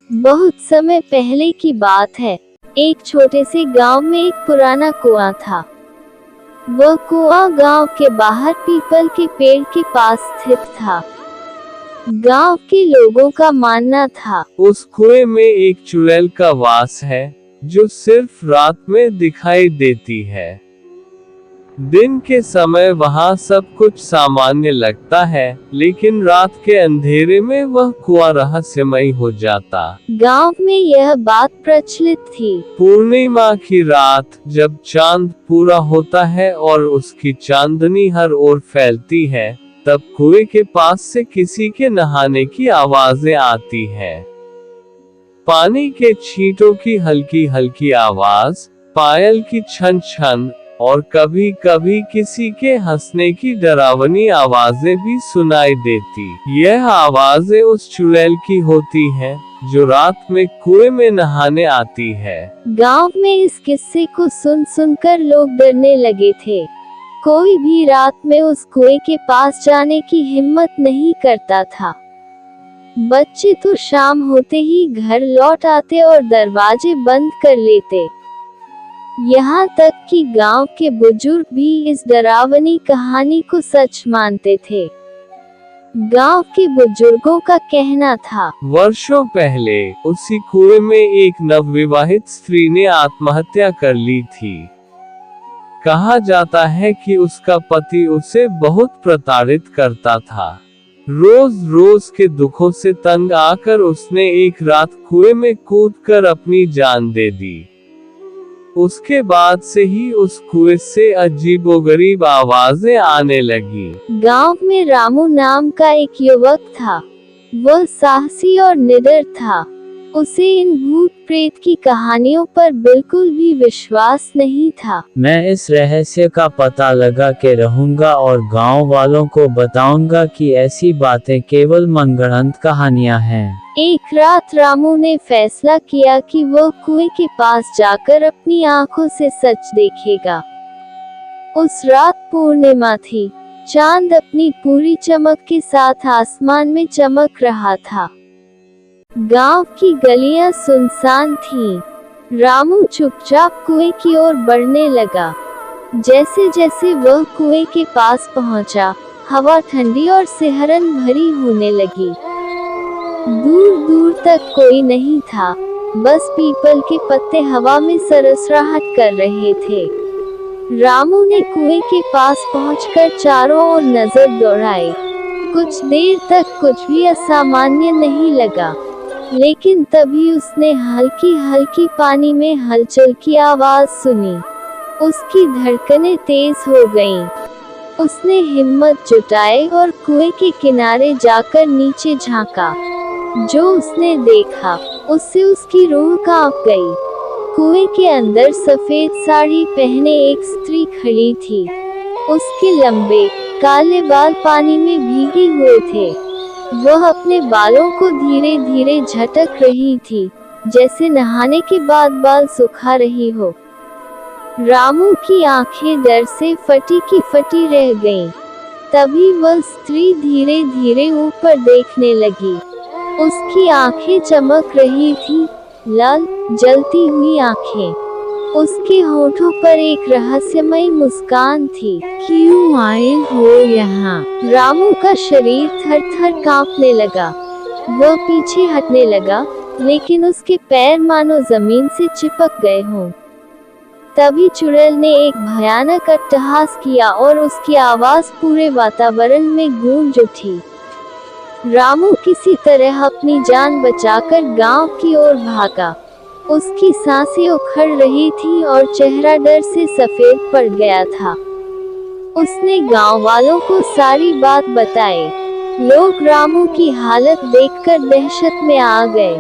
बहुत समय पहले की बात है। एक छोटे से गांव में एक पुराना कुआं था। वह कुआं गांव के बाहर पीपल के पेड़ के पास स्थित था। गांव के लोगों का मानना था, उस कुएं में एक चुड़ैल का वास है, जो सिर्फ रात में दिखाई देती है। दिन के समय वहाँ सब कुछ सामान्य लगता है, लेकिन रात के अंधेरे में वह कुआं रहस्यमयी हो जाता। गांव में यह बात प्रचलित थी। पूर्णिमा की रात जब चांद पूरा होता है और उसकी चांदनी हर ओर फैलती है, तब कुएं के पास से किसी के नहाने की आवाजें आती हैं। पानी के छींटों की हल्की हल्की आवाज, पायल की छन छन और कभी कभी किसी के हंसने की डरावनी आवाजें भी सुनाई देती। यह आवाजें उस चुड़ैल की होती हैं, जो रात में कुएं में नहाने आती है। गांव में इस किस्से को सुन सुनकर लोग डरने लगे थे। कोई भी रात में उस कुएं के पास जाने की हिम्मत नहीं करता था। बच्चे तो शाम होते ही घर लौट आते और दरवाजे बंद कर लेते। यहाँ तक कि गांव के बुजुर्ग भी इस डरावनी कहानी को सच मानते थे। गांव के बुजुर्गों का कहना था, वर्षों पहले उसी कुएं में एक नवविवाहित स्त्री ने आत्महत्या कर ली थी। कहा जाता है कि उसका पति उसे बहुत प्रताड़ित करता था। रोज रोज के दुखों से तंग आकर उसने एक रात कुएं में कूदकर अपनी जान दे दी। उसके बाद से ही उस कुएं से अजीबोगरीब आवाजें आने लगी। गांव में रामू नाम का एक युवक था। वह साहसी और निडर था। उसे इन भूत प्रेत की कहानियों पर बिल्कुल भी विश्वास नहीं था। मैं इस रहस्य का पता लगा के रहूंगा और गांव वालों को बताऊंगा कि ऐसी बातें केवल मनगढ़ंत कहानियां हैं। एक रात रामू ने फैसला किया कि वह कुएं के पास जाकर अपनी आंखों से सच देखेगा। उस रात पूर्णिमा थी। चांद अपनी पूरी चमक के साथ आसमान में चमक रहा था। गांव की गलियां सुनसान थीं। रामू चुपचाप कुएं की ओर बढ़ने लगा। जैसे जैसे वह कुएं के पास पहुंचा, हवा ठंडी और सिहरन भरी होने लगी। दूर दूर तक कोई नहीं था, बस पीपल के पत्ते हवा में सरसराहट कर रहे थे। रामू ने कुएं के पास पहुंचकर चारों ओर नजर दौड़ाई। कुछ देर तक कुछ भी असामान्य नहीं लगा, लेकिन तभी उसने हल्की हल्की पानी में हलचल की आवाज सुनी। उसकी धड़कनें तेज हो गईं। उसने हिम्मत जुटाई और कुएं के किनारे जाकर नीचे झांका। जो उसने देखा, उससे उसकी रूह कांप गई। कुएं के अंदर सफेद साड़ी पहने एक स्त्री खड़ी थी। उसके लंबे काले बाल पानी में भीगे हुए थे। वह अपने बालों को धीरे धीरे झटक रही थी, जैसे नहाने के बाद बाल सुखा रही हो। रामू की आंखें डर से फटी की फटी रह गईं। तभी वह स्त्री धीरे धीरे ऊपर देखने लगी। उसकी आंखें चमक रही थी, लाल जलती हुई आंखें। उसके होठों पर एक रहस्यमयी मुस्कान थी। क्यों आए हो यहाँ? रामू का शरीर थर थर कांपने लगा। वह पीछे हटने लगा, लेकिन उसके पैर मानो जमीन से चिपक गए हों। तभी चुड़ैल ने एक भयानक अट्टहास किया और उसकी आवाज पूरे वातावरण में गूंज उठी। रामू किसी तरह अपनी जान बचाकर गांव की ओर भागा। उसकी सांसें उखड़ रही थी और चेहरा डर से सफेद पड़ गया था। उसने गांव वालों को सारी बात बताई। लोग रामू की हालत देखकर दहशत में आ गए।